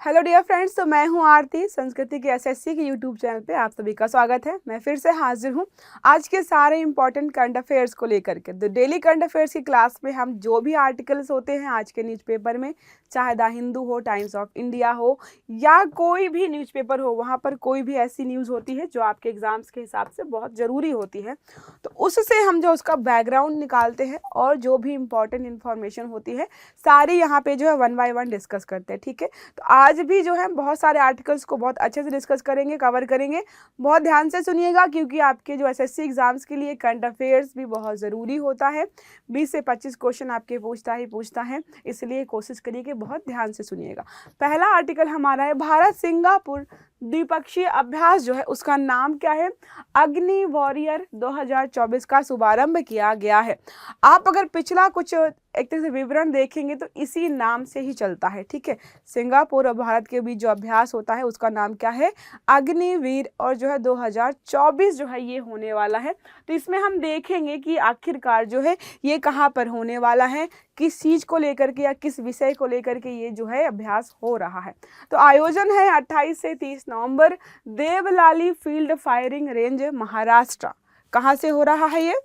Hello dear friends, तो मैं हूं आरती। संस्कृति की एसएससी के यूट्यूब चैनल पे आप सभी का स्वागत है। मैं फिर से हाजिर हूं आज के सारे इंपॉर्टेंट करंट अफेयर्स को लेकर के। तो डेली करंट अफेयर्स की क्लास में हम जो भी आर्टिकल्स होते हैं आज के न्यूज़पेपर में, चाहे द हिंदू हो, टाइम्स ऑफ इंडिया हो या कोई भी न्यूज़पेपर हो, वहाँ पर कोई भी ऐसी न्यूज़ होती है जो आपके एग्जाम्स के हिसाब से बहुत ज़रूरी होती है, तो उससे हम जो उसका बैकग्राउंड निकालते हैं और जो भी इंपॉर्टेंट इन्फॉर्मेशन होती है सारी यहाँ पे जो है 1 बाय 1 डिस्कस करते हैं। ठीक है, तो आज भी जो है बहुत सारे आर्टिकल्स को बहुत अच्छे से डिस्कस करेंगे, कवर करेंगे। बहुत ध्यान से सुनिएगा क्योंकि आपके जो एसएससी एग्जाम्स के लिए करंट अफेयर्स भी बहुत ज़रूरी होता है। 20 से 25 क्वेश्चन आपके पूछता है, इसलिए कोशिश करिए कि बहुत ध्यान से सुनिएगा। पहला आर्टिकल हमारा है भारत सिंगापुर द्विपक्षीय अभ्यास जो है उसका नाम क्या है? अग्नि वॉरियर 2024 का शुभारंभ किया गया है। आप अगर पिछला कुछ एक तरह से विवरण देखेंगे तो इसी नाम से ही चलता है। ठीक है, सिंगापुर और भारत के बीच जो अभ्यास होता है उसका नाम क्या है? अग्निवीर, और जो है 2024 जो है ये होने वाला है। तो इसमें हम देखेंगे कि आखिरकार जो है ये कहाँ पर होने वाला है, किस चीज़ को लेकर के या किस विषय को लेकर के ये जो है अभ्यास हो रहा है। तो आयोजन है 28 से 30 November, Deolali field firing range, Maharashtra. कहाँ से हो रहा है ये?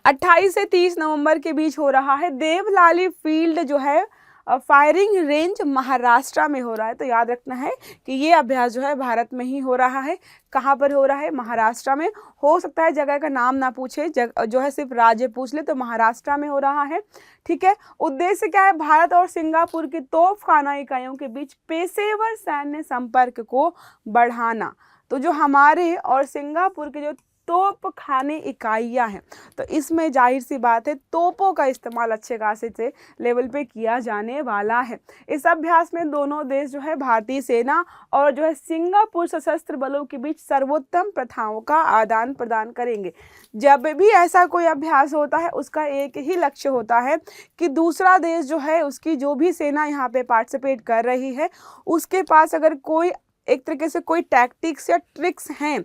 28 से 30 नवंबर के बीच हो रहा है। देवलाली फील्ड जो है फायरिंग रेंज महाराष्ट्र में हो रहा है। तो याद रखना है कि ये अभ्यास जो है भारत में ही हो रहा है। कहाँ पर हो रहा है? महाराष्ट्र में। हो सकता है जगह का नाम ना पूछे, जो है सिर्फ राज्य पूछ ले, तो महाराष्ट्र में हो रहा है। ठीक है, उद्देश्य क्या है? भारत और सिंगापुर की तोपखाना इकाइयों के बीच पेशेवर सैन्य संपर्क को बढ़ाना। तो जो हमारे और सिंगापुर के जो तोप खाने इकाइयाँ हैं, तो इसमें जाहिर सी बात है तोपों का इस्तेमाल अच्छे खासे से लेवल पे किया जाने वाला है। इस अभ्यास में दोनों देश जो है भारतीय सेना और जो है सिंगापुर सशस्त्र बलों के बीच सर्वोत्तम प्रथाओं का आदान प्रदान करेंगे। जब भी ऐसा कोई अभ्यास होता है उसका एक ही लक्ष्य होता है कि दूसरा देश जो है, उसकी जो भी सेना यहाँ पे पार्टिसिपेट कर रही है, उसके पास अगर कोई एक तरीके से कोई टैक्टिक्स या ट्रिक्स हैं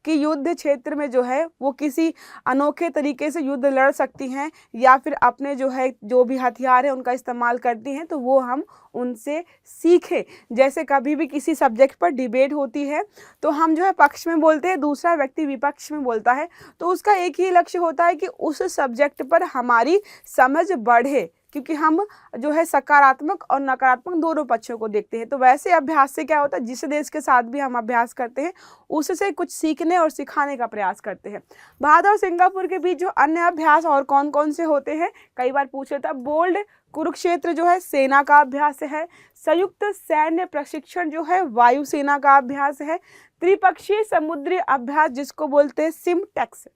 कि युद्ध क्षेत्र में जो है वो किसी अनोखे तरीके से युद्ध लड़ सकती हैं या फिर अपने जो है जो भी हथियार है उनका इस्तेमाल करती हैं, तो वो हम उनसे सीखें। जैसे कभी भी किसी सब्जेक्ट पर डिबेट होती है तो हम जो है पक्ष में बोलते हैं, दूसरा व्यक्ति विपक्ष में बोलता है, तो उसका एक ही लक्ष्य होता है कि उस सब्जेक्ट पर हमारी समझ बढ़े, क्योंकि हम जो है सकारात्मक और नकारात्मक दोनों पक्षों को देखते हैं। तो वैसे अभ्यास से क्या होता है, जिस देश के साथ भी हम अभ्यास करते हैं उससे कुछ सीखने और सिखाने का प्रयास करते हैं। भारत और सिंगापुर के बीच जो अन्य अभ्यास और कौन कौन से होते हैं, कई बार पूछा था। बोल्ड कुरुक्षेत्र जो है सेना का अभ्यास है। संयुक्त सैन्य प्रशिक्षण जो है वायुसेना का अभ्यास है। त्रिपक्षीय समुद्री अभ्यास जिसको बोलते हैं सिमटेक्स।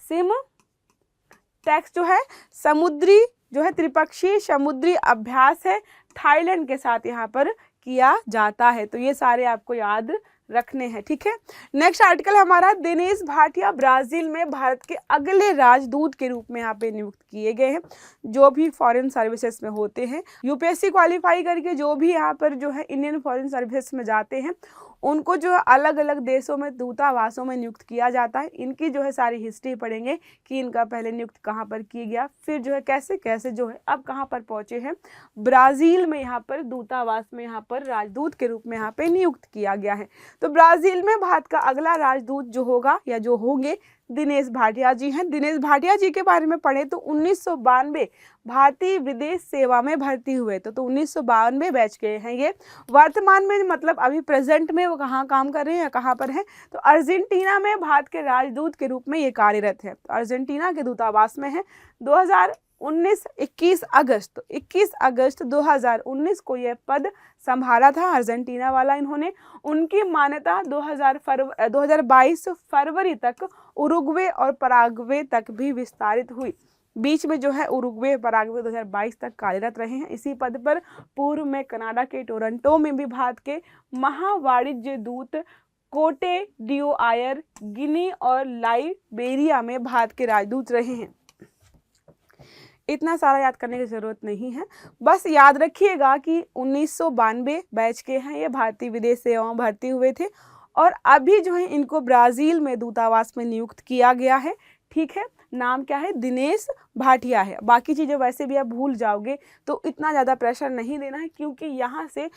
सिमटेक्स जो है समुद्री जो है त्रिपक्षीय समुद्री अभ्यास है, थाईलैंड के साथ यहाँ पर किया जाता है। तो ये सारे आपको याद रखने हैं। ठीक है, नेक्स्ट आर्टिकल हमारा, दिनेश भाटिया ब्राजील में भारत के अगले राजदूत के रूप में यहाँ पे नियुक्त किए गए हैं। जो भी फॉरेन सर्विसेज में होते हैं, यूपीएससी क्वालिफाई करके जो भी यहाँ पर जो है इंडियन फॉरेन सर्विसेज में जाते हैं, उनको जो है अलग अलग देशों में दूतावासों में नियुक्त किया जाता है। इनकी जो है सारी हिस्ट्री पढ़ेंगे कि इनका पहले नियुक्त कहाँ पर किया गया, फिर जो है कैसे कैसे जो है अब कहाँ पर पहुँचे हैं। ब्राज़ील में यहाँ पर दूतावास में यहाँ पर राजदूत के रूप में यहाँ पे नियुक्त किया गया है। तो ब्राज़ील में भारत का अगला राजदूत जो होगा या जो होंगे दिनेश भाटिया जी हैं। दिनेश भाटिया जी के बारे में पढ़े तो 1992 भारतीय विदेश सेवा में भर्ती हुए। तो 1992 बैच के हैं ये। वर्तमान में मतलब अभी प्रेजेंट में वो कहाँ काम कर रहे हैं या कहाँ पर हैं, तो अर्जेंटीना में भारत के राजदूत के रूप में ये कार्यरत है। तो अर्जेंटीना के दूतावास में है। 21 अगस्त 2019 को यह पद संभाला था अर्जेंटीना वाला इन्होंने। उनकी मान्यता 2022 फरवरी तक उरुग्वे और पराग्वे तक भी विस्तारित हुई। बीच में जो है उरुग्वे पराग्वे 2022 तक कार्यरत रहे हैं इसी पद पर। पूर्व में कनाडा के टोरंटो में भी भारत के महावाणिज्य दूत कोटे डिओआयर गिनी और लाइबेरिया में भारत के राजदूत रहे हैं। इतना सारा याद करने की ज़रूरत नहीं है, बस याद रखिएगा कि 1992 बैच के हैं ये, भारतीय विदेश सेवा में भर्ती हुए थे और अभी जो है इनको ब्राज़ील में दूतावास में नियुक्त किया गया है। ठीक है, नाम क्या है, दिनेश भाटिया है। बाकी चीज़ें वैसे भी आप भूल जाओगे तो इतना ज़्यादा प्रेशर नहीं देना है, क्योंकि यहाँ से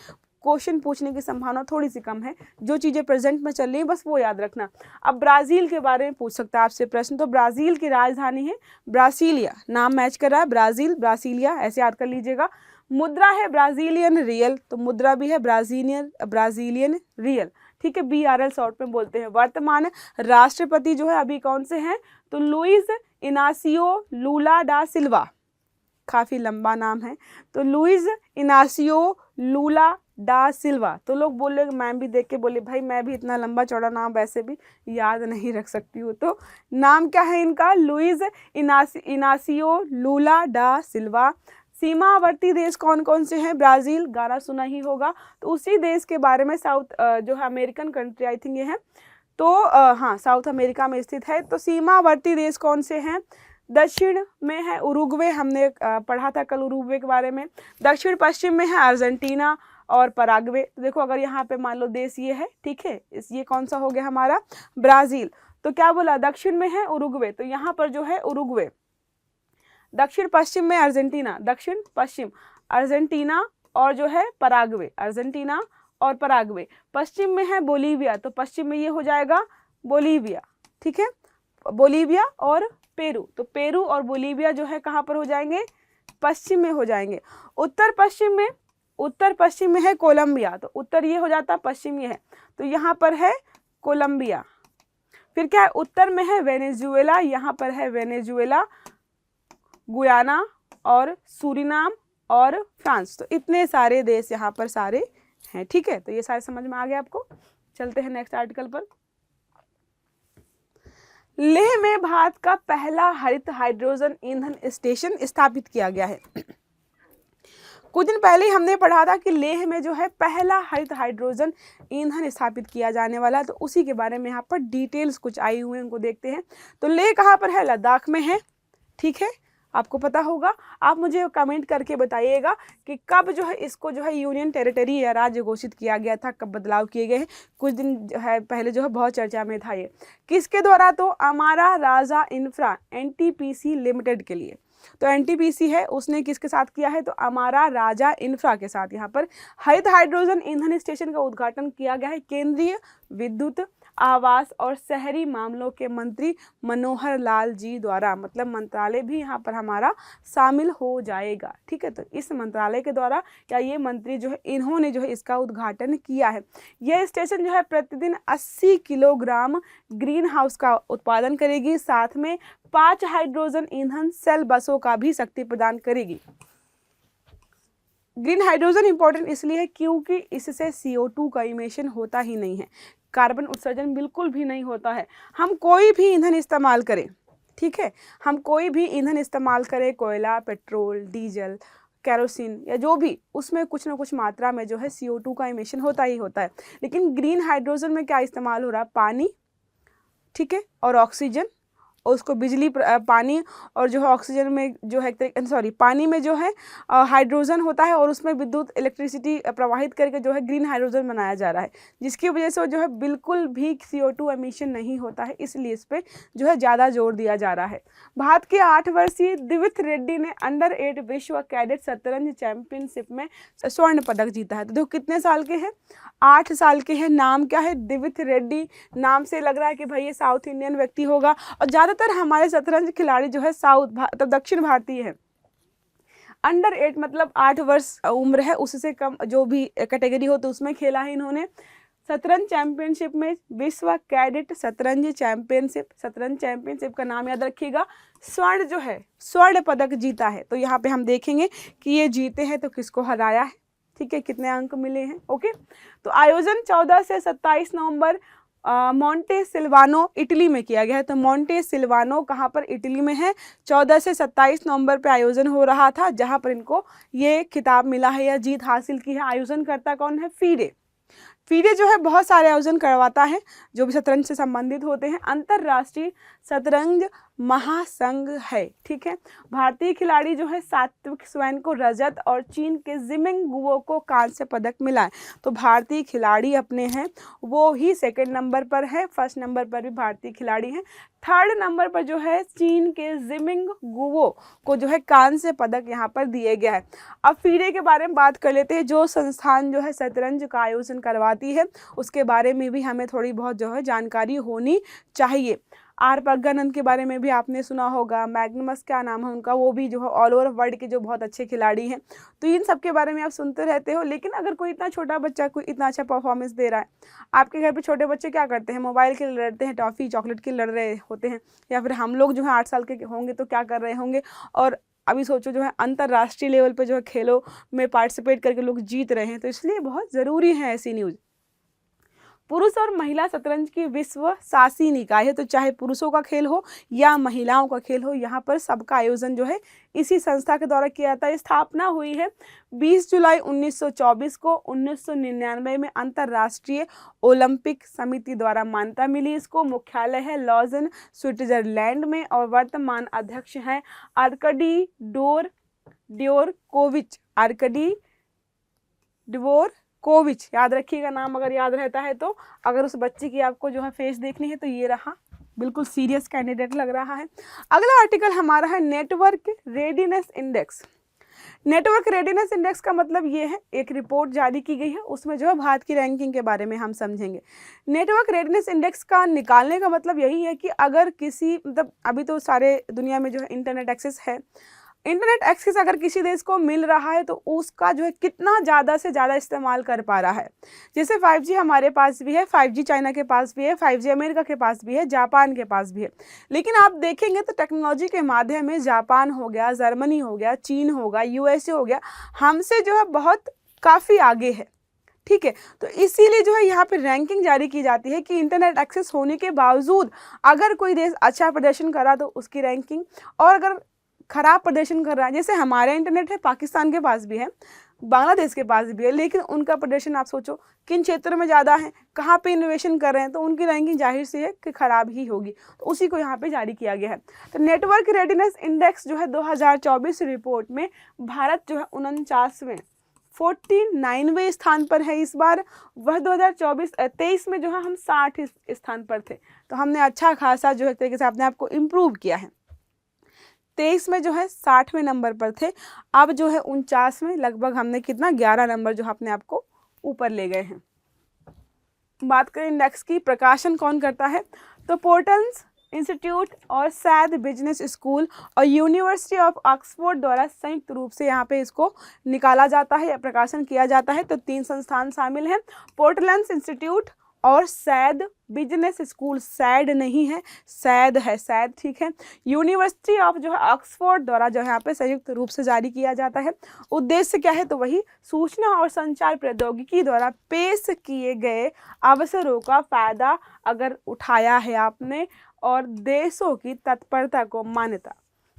क्वेश्चन पूछने की संभावना थोड़ी सी कम है। जो चीज़ें प्रेजेंट में चल रही हैं बस वो याद रखना। अब ब्राज़ील के बारे में पूछ सकता है आपसे प्रश्न, तो ब्राज़ील की राजधानी है ब्रासीलिया, नाम मैच कर रहा है, ब्राज़ील ब्रासीलिया, ऐसे याद कर लीजिएगा। मुद्रा है ब्राज़ीलियन रियल, तो मुद्रा भी है ब्राज़ीलियन रियल, ठीक है, BRL शॉर्ट में बोलते हैं। वर्तमान राष्ट्रपति जो है अभी कौन से हैं, तो लुइस इनासियो लूला डा सिल्वा, काफ़ी लंबा नाम है, तो लुइस इनासियो लूला डा सिल्वा। तो लोग बोले, मैम भी देख के बोले भाई मैं भी इतना लंबा चौड़ा नाम वैसे भी याद नहीं रख सकती हूँ, तो नाम क्या है इनका, लुइस इनासियो लूला डा सिल्वा। सीमावर्ती देश कौन कौन से हैं, ब्राज़ील, गाना सुना ही होगा, तो उसी देश के बारे में साउथ जो है अमेरिकन कंट्री आई थिंक ये है, तो हाँ साउथ अमेरिका में स्थित है। तो सीमावर्ती देश कौन से हैं, दक्षिण में है उरुग्वे, हमने पढ़ा था कल उरुग्वे के बारे में। दक्षिण पश्चिम में है अर्जेंटीना और पराग्वे। तो देखो अगर यहाँ पे मान लो देश ये है, ठीक है, ये कौन सा हो गया हमारा, ब्राज़ील। तो क्या बोला, दक्षिण में है उरुग्वे, तो यहाँ पर जो है उरुग्वे। दक्षिण पश्चिम में अर्जेंटीना, दक्षिण पश्चिम अर्जेंटीना और जो है पराग्वे, अर्जेंटीना और पराग्वे। पश्चिम में है बोलीविया, तो पश्चिम में ये हो जाएगा बोलीविया, ठीक है, बोलीविया और पेरू। तो पेरू और बोलीविया जो है कहाँ पर हो जाएंगे, पश्चिम में हो जाएंगे। उत्तर पश्चिम में है कोलंबिया, तो उत्तर ये हो जाता, पश्चिम ये है, तो यहाँ पर है कोलंबिया। फिर क्या है, उत्तर में है वेनेजुएला, यहाँ पर है वेनेजुएला, गुयाना और सूरीनाम और फ्रांस। तो इतने सारे देश यहाँ पर सारे हैं, ठीक है। तो ये सारे समझ में आ गया आपको। चलते हैं नेक्स्ट आर्टिकल पर। लेह में भारत का पहला हरित हाइड्रोजन ईंधन स्टेशन स्थापित किया गया है। कुछ दिन पहले ही हमने पढ़ा था कि लेह में जो है पहला हरित हाइड्रोजन ईंधन स्थापित किया जाने वाला, तो उसी के बारे में यहाँ पर डिटेल्स कुछ आई हुए हैं, उनको देखते हैं। तो लेह कहाँ पर है, लद्दाख में है, ठीक है, आपको पता होगा। आप मुझे कमेंट करके बताइएगा कि कब जो है इसको जो है यूनियन टेरिटरी या राज्य घोषित किया गया था, कब बदलाव किए गए हैं। कुछ दिन जो है पहले जो है बहुत चर्चा में था ये, किसके द्वारा, तो Amara Raja infra NTPC limited के लिए। तो NTPC है उसने किसके साथ किया है, तो अमारा राजा इंफ्रा के साथ यहाँ पर हरित हाइड्रोजन ईंधन स्टेशन का उद्घाटन किया गया है। केंद्रीय विद्युत आवास और शहरी मामलों के मंत्री मनोहर लाल जी द्वारा, मतलब मंत्रालय भी यहाँ पर हमारा शामिल हो जाएगा, ठीक है। तो इस मंत्रालय के द्वारा या ये मंत्री जो है इन्होंने जो है इसका उद्घाटन किया है। यह स्टेशन जो है प्रतिदिन 80 किलोग्राम ग्रीन हाउस का उत्पादन करेगी, साथ में 5 हाइड्रोजन ईंधन सेल बसों का भी शक्ति प्रदान करेगी। ग्रीन हाइड्रोजन इंपॉर्टेंट इसलिए है क्योंकि इससे CO2 का इमिशन होता ही नहीं है, कार्बन उत्सर्जन बिल्कुल भी नहीं होता है। हम कोई भी ईंधन इस्तेमाल करें, ठीक है, हम कोई भी ईंधन इस्तेमाल करें, कोयला, पेट्रोल, डीजल, केरोसिन या जो भी, उसमें कुछ ना कुछ मात्रा में जो है CO2 का इमिशन होता ही होता है। लेकिन ग्रीन हाइड्रोजन में क्या इस्तेमाल हो रहा है, पानी, ठीक है, और ऑक्सीजन, और उसको बिजली, पानी और जो है ऑक्सीजन में जो है पानी में जो है हाइड्रोजन होता है और उसमें विद्युत इलेक्ट्रिसिटी प्रवाहित करके जो है ग्रीन हाइड्रोजन बनाया जा रहा है, जिसकी वजह से जो है बिल्कुल भी CO2 एमिशन नहीं होता है। इसलिए इस पर जो है ज़्यादा जोर दिया जा रहा है। भारत के 8 वर्षीय दिविथ रेड्डी ने अंडर 8 विश्व कैडेट शतरंज चैंपियनशिप में स्वर्ण पदक जीता है। तो देखो कितने साल के हैं, 8 साल के हैं। नाम क्या है, दिविथ रेड्डी। नाम से लग रहा है कि भाई ये साउथ इंडियन व्यक्ति होगा, और ज़्यादातर हमारे शतरंज खिलाड़ी जो है तो दक्षिण भारतीय है। अंडर 8 मतलब 8 वर्ष उम्र है, उससे कम जो भी कैटेगरी हो तो उसमें खेला है इन्होंने। शतरंज चैंपियनशिप में विश्व कैडेट शतरंज चैंपियनशिप का नाम याद रखिएगा। स्वर्ण पदक जीता है। तो यहाँ पे हम देखेंगे कि ये जीते हैं तो किसको हराया है, ठीक है, कितने अंक मिले हैं। ओके, तो आयोजन 14 से 27 नवंबर मोंटे सिल्वानो इटली में किया गया है। तो मोंटे सिल्वानो कहाँ पर, इटली में है। 14 से 27 नवंबर पे आयोजन हो रहा था, जहाँ पर इनको ये खिताब मिला है या जीत हासिल की है। आयोजन करता कौन है, फीडे जो है बहुत सारे आयोजन करवाता है जो भी शतरंज से संबंधित होते हैं। अंतर्राष्ट्रीय शतरंज महासंघ है। ठीक है, भारतीय खिलाड़ी जो है सात्विक स्वयं को रजत और चीन के जिमिंग गुओ को कांस्य पदक मिला है। तो भारतीय खिलाड़ी अपने हैं वो ही सेकंड नंबर पर है, फर्स्ट नंबर पर भी भारतीय खिलाड़ी हैं, थर्ड नंबर पर जो है चीन के जिमिंग गुओ को जो है कांस्य पदक यहाँ पर दिए गया है। अब फीडे के बारे में बात कर लेते हैं, जो संस्थान जो है शतरंज का आयोजन करवाती है उसके बारे में भी हमें थोड़ी बहुत जो है जानकारी होनी चाहिए। आर प्रज्ञानंद के बारे में भी आपने सुना होगा, मैग्नमस क्या नाम है उनका, वो भी जो है ऑल ओवर वर्ल्ड के जो बहुत अच्छे खिलाड़ी हैं। तो इन सब के बारे में आप सुनते रहते हो, लेकिन अगर कोई इतना छोटा बच्चा कोई इतना अच्छा परफॉर्मेंस दे रहा है, आपके घर पे छोटे बच्चे क्या करते हैं, मोबाइल के लिए लड़ते हैं, टॉफ़ी चॉकलेट के लड़ रहे होते हैं, या फिर हम लोग जो है 8 साल के होंगे तो क्या कर रहे होंगे। और अभी सोचो जो है अंतर्राष्ट्रीय लेवल पे जो है खेलों में पार्टिसिपेट करके लोग जीत रहे हैं। तो इसलिए बहुत ज़रूरी है ऐसी न्यूज़। पुरुष और महिला शतरंज की विश्व शासी निकाय है, तो चाहे पुरुषों का खेल हो या महिलाओं का खेल हो, यहाँ पर सबका आयोजन जो है इसी संस्था के द्वारा किया जाता है। स्थापना हुई है 20 जुलाई 1924 को। 1999 में अंतर्राष्ट्रीय ओलंपिक समिति द्वारा मान्यता मिली इसको। मुख्यालय है लॉजन स्विट्जरलैंड में और वर्तमान अध्यक्ष हैं आर्कडी ड्योरकोविच। आर्कडी ड्योरकोविच, याद रखिएगा नाम अगर याद रहता है तो। अगर उस बच्चे की आपको जो है फेस देखनी है तो ये रहा, बिल्कुल सीरियस कैंडिडेट लग रहा है। अगला आर्टिकल हमारा है network readiness index. Network readiness index का मतलब ये है, एक रिपोर्ट जारी की गई है, उसमें जो है भारत की रैंकिंग के बारे में हम समझेंगे। नेटवर्क रेडीनेस इंडेक्स का निकालने का मतलब यही है कि अगर किसी मतलब अभी तो सारे दुनिया में जो है इंटरनेट एक्सेस है, इंटरनेट एक्सेस अगर किसी देश को मिल रहा है तो उसका जो है कितना ज़्यादा से ज़्यादा इस्तेमाल कर पा रहा है। जैसे 5G हमारे पास भी है, 5G चाइना के पास भी है, 5G अमेरिका के पास भी है, जापान के पास भी है। लेकिन आप देखेंगे तो टेक्नोलॉजी के माध्यम में जापान हो गया, जर्मनी हो गया, चीन होगा, USA हो गया, हमसे जो है बहुत काफ़ी आगे है। ठीक है, तो इसीलिए जो है यहाँ पे रैंकिंग जारी की जाती है कि इंटरनेट एक्सेस होने के बावजूद अगर कोई देश अच्छा प्रदर्शन करा तो उसकी रैंकिंग, और अगर खराब प्रदर्शन कर रहा है, जैसे हमारा इंटरनेट है, पाकिस्तान के पास भी है, बांग्लादेश के पास भी है, लेकिन उनका प्रदर्शन आप सोचो किन क्षेत्रों में ज़्यादा है, कहाँ पे इनोवेशन कर रहे हैं, तो उनकी रैंकिंग जाहिर सी है कि खराब ही होगी। तो उसी को यहाँ पे जारी किया गया है। तो नेटवर्क रेडीनेस इंडेक्स जो है 2024 रिपोर्ट में भारत जो है 49वें स्थान पर है इस बार। वह 2023 में जो है हम 60 स्थान पर थे, तो हमने अच्छा खासा जो है तरीके से अपने आप को इम्प्रूव किया है। 23 में जो है 60वें नंबर पर थे, अब जो है 49 में लगभग हमने कितना 11 नंबर जो है अपने आप को ऊपर ले गए हैं। बात करें इंडेक्स की, प्रकाशन कौन करता है, तो पोर्टल्स इंस्टीट्यूट और सैद बिजनेस स्कूल और यूनिवर्सिटी ऑफ ऑक्सफोर्ड द्वारा संयुक्त रूप से यहाँ पे इसको निकाला जाता है या प्रकाशन किया जाता है। तो 3 संस्थान शामिल हैं, पोर्टल्स इंस्टीट्यूट और सैद बिजनेस स्कूल, सैड नहीं है, सैद है, सैद, ठीक है। यूनिवर्सिटी ऑफ जो है ऑक्सफोर्ड द्वारा जो है यहाँ पे संयुक्त रूप से जारी किया जाता है। उद्देश्य क्या है, तो वही सूचना और संचार प्रौद्योगिकी द्वारा पेश किए गए अवसरों का फायदा अगर उठाया है आपने और देशों की तत्परता को मान्यता,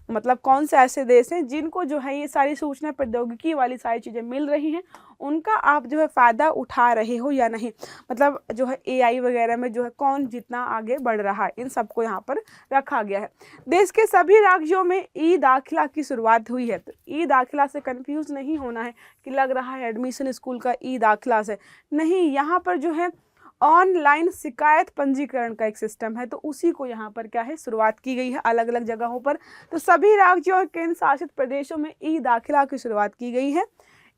मतलब कौन से ऐसे देश हैं जिनको जो है ये सारी सूचना प्रौद्योगिकी वाली सारी चीज़ें मिल रही हैं, उनका आप जो है फ़ायदा उठा रहे हो या नहीं, मतलब जो है AI वगैरह में जो है कौन जितना आगे बढ़ रहा है, इन सबको यहाँ पर रखा गया है। देश के सभी राज्यों में ई दाखिला की शुरुआत हुई है। तो ई दाखिला से कंफ्यूज नहीं होना है कि लग रहा है एडमिशन स्कूल का ई दाखिला से, नहीं, यहाँ पर जो है ऑनलाइन शिकायत पंजीकरण का एक सिस्टम है, तो उसी को यहाँ पर क्या है शुरुआत की गई है अलग अलग जगहों पर। तो सभी राज्यों और केंद्र शासित प्रदेशों में ई दाखिला की शुरुआत की गई है।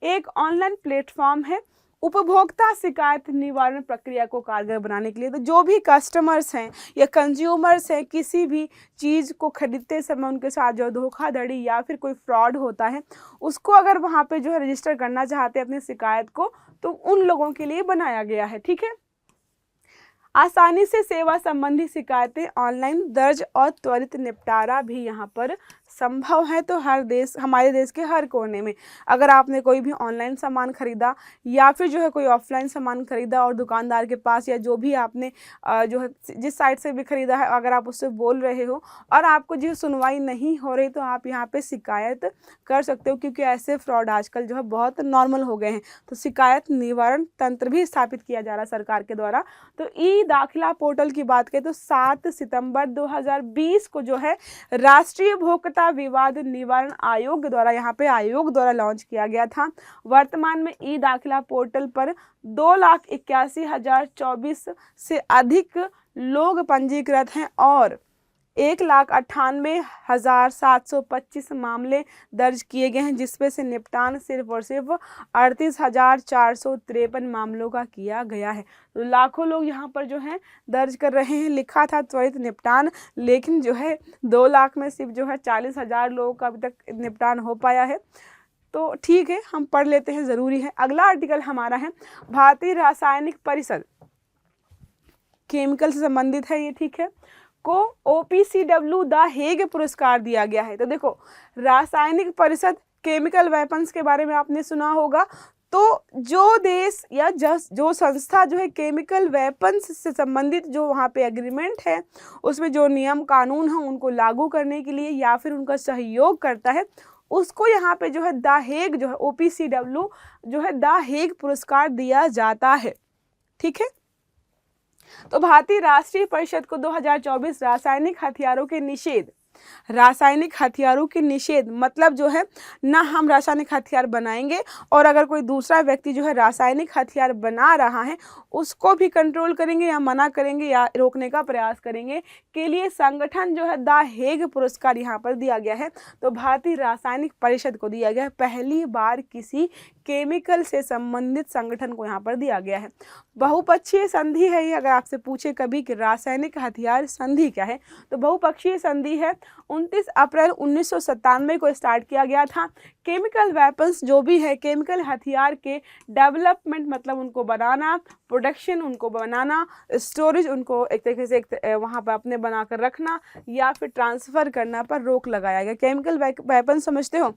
एक ऑनलाइन प्लेटफॉर्म है उपभोक्ता शिकायत निवारण प्रक्रिया को कारगर बनाने के लिए। तो जो भी कस्टमर्स हैं या कंज्यूमर्स हैं, किसी भी चीज़ को खरीदते समय उनके साथ जो धोखाधड़ी या फिर कोई फ्रॉड होता है, उसको अगर वहाँ पे जो है रजिस्टर करना चाहते हैं अपनी शिकायत को, तो उन लोगों के लिए बनाया गया है। ठीक है, आसानी से सेवा संबंधी शिकायतें ऑनलाइन दर्ज और त्वरित निपटारा भी यहाँ पर संभव है तो हर देश, हमारे देश के हर कोने में अगर आपने कोई भी ऑनलाइन सामान खरीदा या फिर जो है कोई ऑफलाइन सामान खरीदा और दुकानदार के पास या जो भी आपने जो है जिस साइट से भी खरीदा है, अगर आप उससे बोल रहे हो और आपको जो सुनवाई नहीं हो रही, तो आप यहाँ पे शिकायत कर सकते हो, क्योंकि ऐसे फ्रॉड आजकल जो है बहुत नॉर्मल हो गए हैं। तो शिकायत निवारण तंत्र भी स्थापित किया जा रहा है सरकार के द्वारा। तो ई दाखिला पोर्टल की बात करें तो 7 सितंबर 2020 को जो है राष्ट्रीय उपभोक्ता विवाद निवारण आयोग द्वारा, यहाँ पे आयोग द्वारा लॉन्च किया गया था। वर्तमान में ई दाखिला पोर्टल पर 2,81,024 से अधिक लोग पंजीकृत हैं और 1,98,725 मामले दर्ज किए गए हैं, जिसमें से निपटान सिर्फ और सिर्फ 38,453 मामलों का किया गया है। तो लाखों लोग यहाँ पर जो है दर्ज कर रहे हैं। लिखा था त्वरित निपटान, लेकिन जो है 2 लाख में सिर्फ जो है 40,000 लोगों का अभी तक निपटान हो पाया है। तो ठीक है, हम पढ़ लेते हैं, ज़रूरी है। अगला आर्टिकल हमारा है भारतीय रासायनिक परिषद, केमिकल से संबंधित है ये, ठीक है, को OPCW द हेग पुरस्कार दिया गया है। तो देखो, रासायनिक परिषद, केमिकल वेपन्स के बारे में आपने सुना होगा। तो जो देश या जो संस्था जो है केमिकल वेपन्स से संबंधित जो वहाँ पे एग्रीमेंट है, उसमें जो नियम कानून है उनको लागू करने के लिए या फिर उनका सहयोग करता है, उसको यहाँ पे जो है द हेग जो है OPCW जो है द हेग पुरस्कार दिया जाता है, ठीक है। तो भारतीय राष्ट्रीय परिषद को 2024 रासायनिक हथियारों के निषेध मतलब जो है ना, हम रासायनिक हथियार बनाएंगे और अगर कोई दूसरा व्यक्ति जो है रासायनिक हथियार बना रहा है उसको भी कंट्रोल करेंगे या मना करेंगे या रोकने का प्रयास करेंगे के लिए संगठन जो है द हेग पुरस्कार यहाँ पर दिया गया है। तो भारतीय रासायनिक परिषद को दिया गया है, पहली बार किसी केमिकल से संबंधित संगठन को यहाँ पर दिया गया है। बहुपक्षीय संधि है ये, अगर आपसे पूछे कभी कि रासायनिक हथियार संधि क्या है, तो बहुपक्षीय संधि है। 29 अप्रैल 1997 को स्टार्ट किया गया था। केमिकल वेपन्स जो भी है, केमिकल हथियार के डेवलपमेंट मतलब उनको बनाना, प्रोडक्शन उनको बनाना, स्टोरेज उनको एक तरीके से वहाँ पर अपने बनाकर रखना या फिर ट्रांसफ़र करना पर रोक लगाया गया। केमिकल वेपन समझते हो,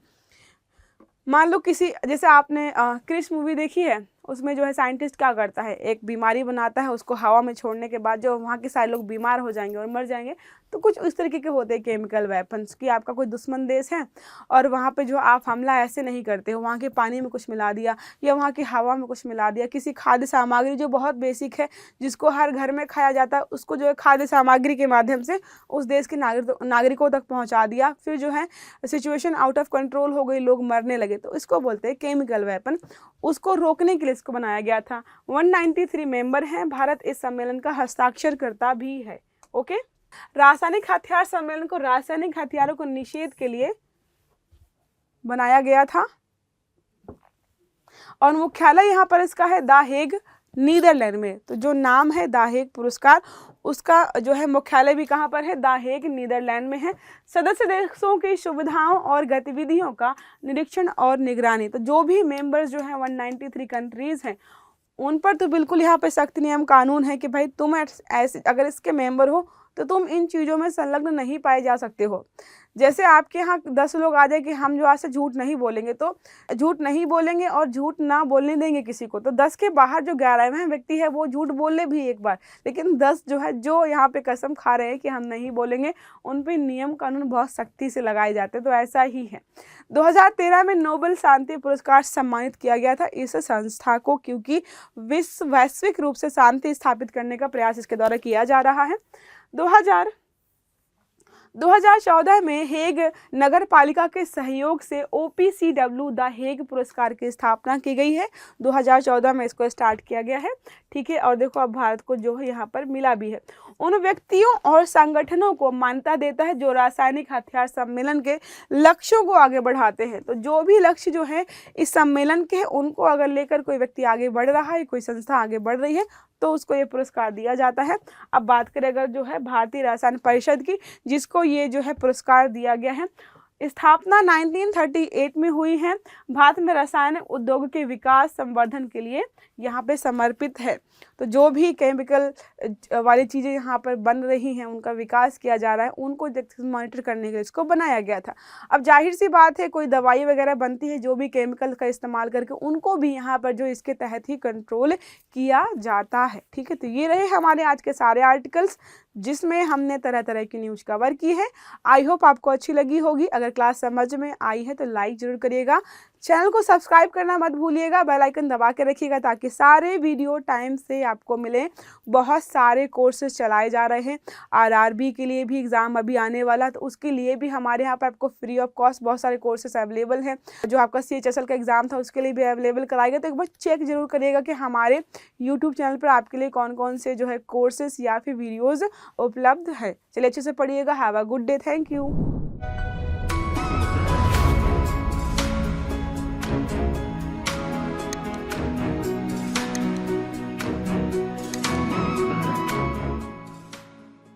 मान लो किसी, जैसे आपने क्रिश मूवी देखी है, उसमें जो है साइंटिस्ट क्या करता है, एक बीमारी बनाता है, उसको हवा में छोड़ने के बाद जो वहाँ के सारे लोग बीमार हो जाएंगे और मर जाएंगे। तो कुछ इस तरीके के होते हैं केमिकल वेपन्स कि आपका कोई दुश्मन देश है और वहाँ पे जो आप हमला ऐसे नहीं करते हो, वहाँ के पानी में कुछ मिला दिया या वहाँ की हवा में कुछ मिला दिया, किसी खाद्य सामग्री जो बहुत बेसिक है जिसको हर घर में खाया जाता है, उसको जो है खाद्य सामग्री के माध्यम से उस देश के नागरिकों तक पहुँचा दिया, फिर जो है सिचुएशन आउट ऑफ कंट्रोल हो गई, लोग मरने लगे, तो इसको बोलते हैं केमिकल वेपन। उसको रोकने के लिए इसको बनाया गया था। 193 मेंबर हैं। भारत इस सम्मेलन का हस्ताक्षरकर्ता भी है। ओके, रासायनिक हथियार सम्मेलन को रासायनिक हथियारों को निषेध के लिए बनाया गया था और मुख्यालय यहाँ पर इसका है द हेग, नीदरलैंड में। तो जो नाम है द हेग पुरस्कार, उसका जो है मुख्यालय भी कहाँ पर है, द हेग, नीदरलैंड में है। सदस्य देशों की सुविधाओं और गतिविधियों का निरीक्षण और निगरानी, तो जो भी मेंबर्स जो हैं 193 कंट्रीज हैं उन पर तो बिल्कुल यहाँ पे सख्त नियम कानून है कि भाई तुम ऐसे अगर इसके मेंबर हो तो तुम इन चीज़ों में संलग्न नहीं पाए जा सकते हो। जैसे आपके यहाँ 10 लोग आ जाए कि हम जो आज से झूठ नहीं बोलेंगे, तो झूठ नहीं बोलेंगे और झूठ ना बोलने देंगे किसी को, तो 10 के बाहर जो 11वां व्यक्ति है वो झूठ बोल ले भी एक बार, लेकिन 10 जो है जो यहाँ पे कसम खा रहे हैं कि हम नहीं बोलेंगे, उन पे नियम कानून बहुत सख्ती से लगाए जाते हैं। तो ऐसा ही है। 2013 में नोबेल शांति पुरस्कार सम्मानित किया गया था इस संस्था को, क्योंकि वैश्विक रूप से शांति स्थापित करने का प्रयास इसके द्वारा किया जा रहा है। 2014 में हेग नगर पालिका के सहयोग से OPCW द हेग पुरस्कार की स्थापना की गई है। 2014 में इसको स्टार्ट किया गया है, ठीक है। और देखो अब भारत को जो है यहाँ पर मिला भी है। उन व्यक्तियों और संगठनों को मान्यता देता है जो रासायनिक हथियार सम्मेलन के लक्ष्यों को आगे बढ़ाते हैं। तो जो भी लक्ष्य जो है इस सम्मेलन के हैं उनको अगर लेकर कोई व्यक्ति आगे बढ़ रहा है, कोई संस्था आगे बढ़ रही है, तो उसको ये पुरस्कार दिया जाता है। अब बात करें अगर जो है भारतीय रासायनिक परिषद की, जिसको ये जो है पुरस्कार दिया गया है, स्थापना 1938 में हुई है। भारत में रासायनिक उद्योग के विकास संवर्धन के लिए यहाँ पे समर्पित है। तो जो भी केमिकल वाली चीज़ें यहाँ पर बन रही हैं, उनका विकास किया जा रहा है, उनको मॉनिटर करने के लिए इसको बनाया गया था। अब जाहिर सी बात है, कोई दवाई वगैरह बनती है जो भी केमिकल का इस्तेमाल करके, उनको भी यहाँ पर जो इसके तहत ही कंट्रोल किया जाता है। ठीक है, तो ये रहे हमारे आज के सारे आर्टिकल्स जिसमें हमने तरह तरह की न्यूज़ कवर की है। आई होप आपको अच्छी लगी होगी। अगर क्लास समझ में आई है तो लाइक ज़रूर करिएगा, चैनल को सब्सक्राइब करना मत भूलिएगा, बेल आइकन दबा के रखिएगा ताकि सारे वीडियो टाइम से आपको मिले। बहुत सारे कोर्सेज चलाए जा रहे हैं, आरआरबी के लिए भी एग्ज़ाम अभी आने वाला, तो उसके लिए भी हमारे यहाँ पर आपको फ्री ऑफ कॉस्ट बहुत सारे कोर्सेज अवेलेबल हैं। जो आपका CHSL का एग्ज़ाम था उसके लिए भी अवेलेबल कराएगा, तो एक बार चेक जरूर करिएगा कि हमारे यूट्यूब चैनल पर आपके लिए कौन कौन से जो है कोर्सेज या फिर वीडियोज़ उपलब्ध है। चलिए अच्छे से पढ़िएगा। Have a good day. Thank you.